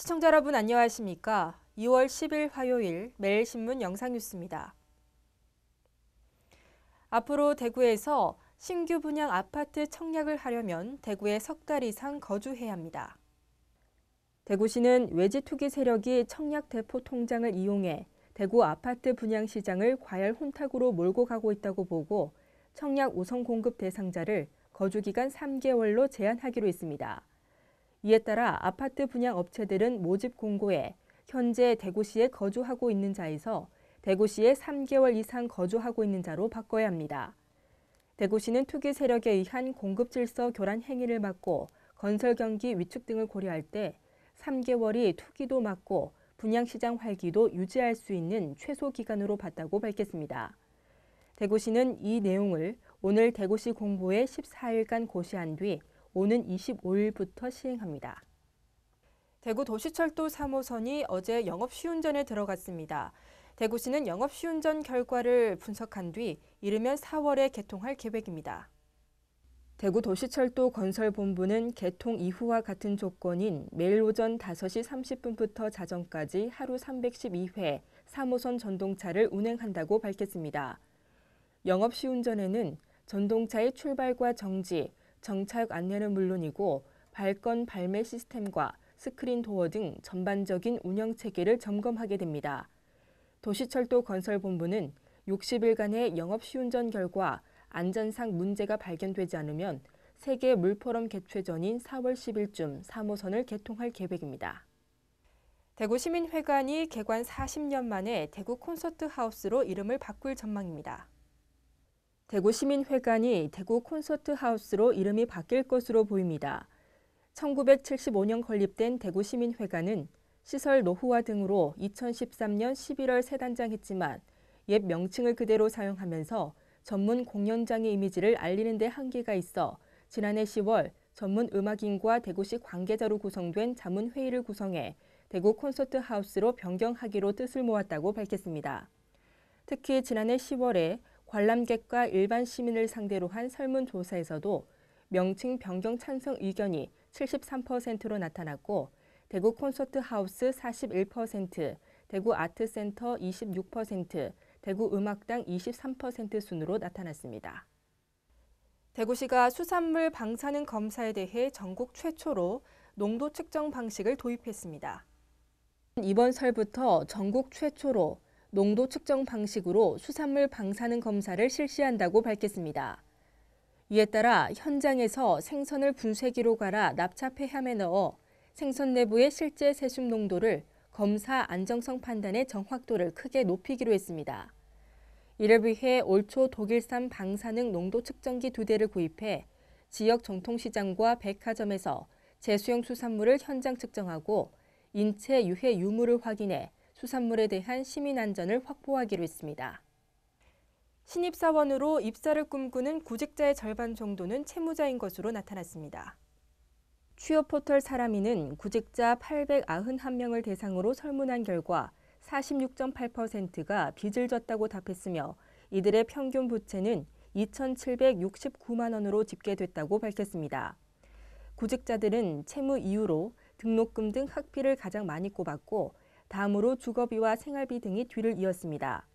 시청자 여러분 안녕하십니까? 2월 10일 화요일 매일신문 영상뉴스입니다. 앞으로 대구에서 신규 분양 아파트 청약을 하려면 대구에 석 달 이상 거주해야 합니다. 대구시는 외지 투기 세력이 청약 대포 통장을 이용해 대구 아파트 분양 시장을 과열 혼탁으로 몰고 가고 있다고 보고 청약 우선 공급 대상자를 거주기간 3개월로 제한하기로 했습니다. 이에 따라 아파트 분양 업체들은 모집 공고에 현재 대구시에 거주하고 있는 자에서 대구시에 3개월 이상 거주하고 있는 자로 바꿔야 합니다. 대구시는 투기 세력에 의한 공급 질서 교란 행위를 막고 건설 경기 위축 등을 고려할 때 3개월이 투기도 막고 분양시장 활기도 유지할 수 있는 최소 기간으로 봤다고 밝혔습니다. 대구시는 이 내용을 오늘 대구시 공보에 14일간 고시한 뒤 오는 25일부터 시행합니다. 대구 도시철도 3호선이 어제 영업시운전에 들어갔습니다. 대구시는 영업시운전 결과를 분석한 뒤 이르면 4월에 개통할 계획입니다. 대구 도시철도 건설본부는 개통 이후와 같은 조건인 매일 오전 5시 30분부터 자정까지 하루 312회 3호선 전동차를 운행한다고 밝혔습니다. 영업시운전에는 전동차의 출발과 정지, 정차역 안내는 물론이고 발권 발매 시스템과 스크린 도어 등 전반적인 운영 체계를 점검하게 됩니다. 도시철도 건설본부는 60일간의 영업시운전 결과 안전상 문제가 발견되지 않으면 세계 물포럼 개최 전인 4월 10일쯤 3호선을 개통할 계획입니다. 대구시민회관이 개관 40년 만에 대구 콘서트 하우스로 이름을 바꿀 전망입니다. 대구시민회관이 대구 콘서트 하우스로 이름이 바뀔 것으로 보입니다. 1975년 건립된 대구시민회관은 시설 노후화 등으로 2013년 11월 폐단장했지만 옛 명칭을 그대로 사용하면서 전문 공연장의 이미지를 알리는 데 한계가 있어 지난해 10월 전문 음악인과 대구시 관계자로 구성된 자문회의를 구성해 대구 콘서트 하우스로 변경하기로 뜻을 모았다고 밝혔습니다. 특히 지난해 10월에 관람객과 일반 시민을 상대로 한 설문조사에서도 명칭 변경 찬성 의견이 73%로 나타났고 대구 콘서트 하우스 41%, 대구 아트센터 26%, 대구 음악당 23% 순으로 나타났습니다. 대구시가 수산물 방사능 검사에 대해 전국 최초로 농도 측정 방식을 도입했습니다. 이번 설부터 전국 최초로 농도 측정 방식으로 수산물 방사능 검사를 실시한다고 밝혔습니다. 이에 따라 현장에서 생선을 분쇄기로 갈아 납차 폐함에 넣어 생선 내부의 실제 세슘 농도를 검사 안정성 판단의 정확도를 크게 높이기로 했습니다. 이를 위해 올 초 독일산 방사능 농도 측정기 2대를 구입해 지역 전통시장과 백화점에서 제수용 수산물을 현장 측정하고 인체 유해 유무를 확인해 수산물에 대한 시민 안전을 확보하기로 했습니다. 신입사원으로 입사를 꿈꾸는 구직자의 절반 정도는 채무자인 것으로 나타났습니다. 취업포털 사람이는 구직자 891명을 대상으로 설문한 결과 46.8%가 빚을 졌다고 답했으며 이들의 평균 부채는 2,769만 원으로 집계됐다고 밝혔습니다. 구직자들은 채무 이유로 등록금 등 학비를 가장 많이 꼽았고 다음으로 주거비와 생활비 등이 뒤를 이었습니다.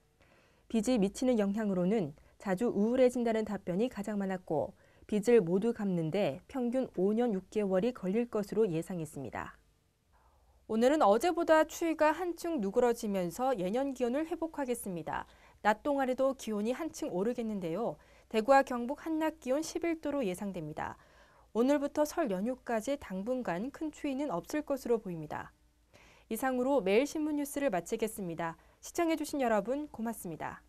빚이 미치는 영향으로는 자주 우울해진다는 답변이 가장 많았고 빚을 모두 갚는데 평균 5년 6개월이 걸릴 것으로 예상했습니다. 오늘은 어제보다 추위가 한층 누그러지면서 예년 기온을 회복하겠습니다. 낮 동안에도 기온이 한층 오르겠는데요. 대구와 경북 한낮 기온 11도로 예상됩니다. 오늘부터 설 연휴까지 당분간 큰 추위는 없을 것으로 보입니다. 이상으로 매일신문 뉴스를 마치겠습니다. 시청해주신 여러분 고맙습니다.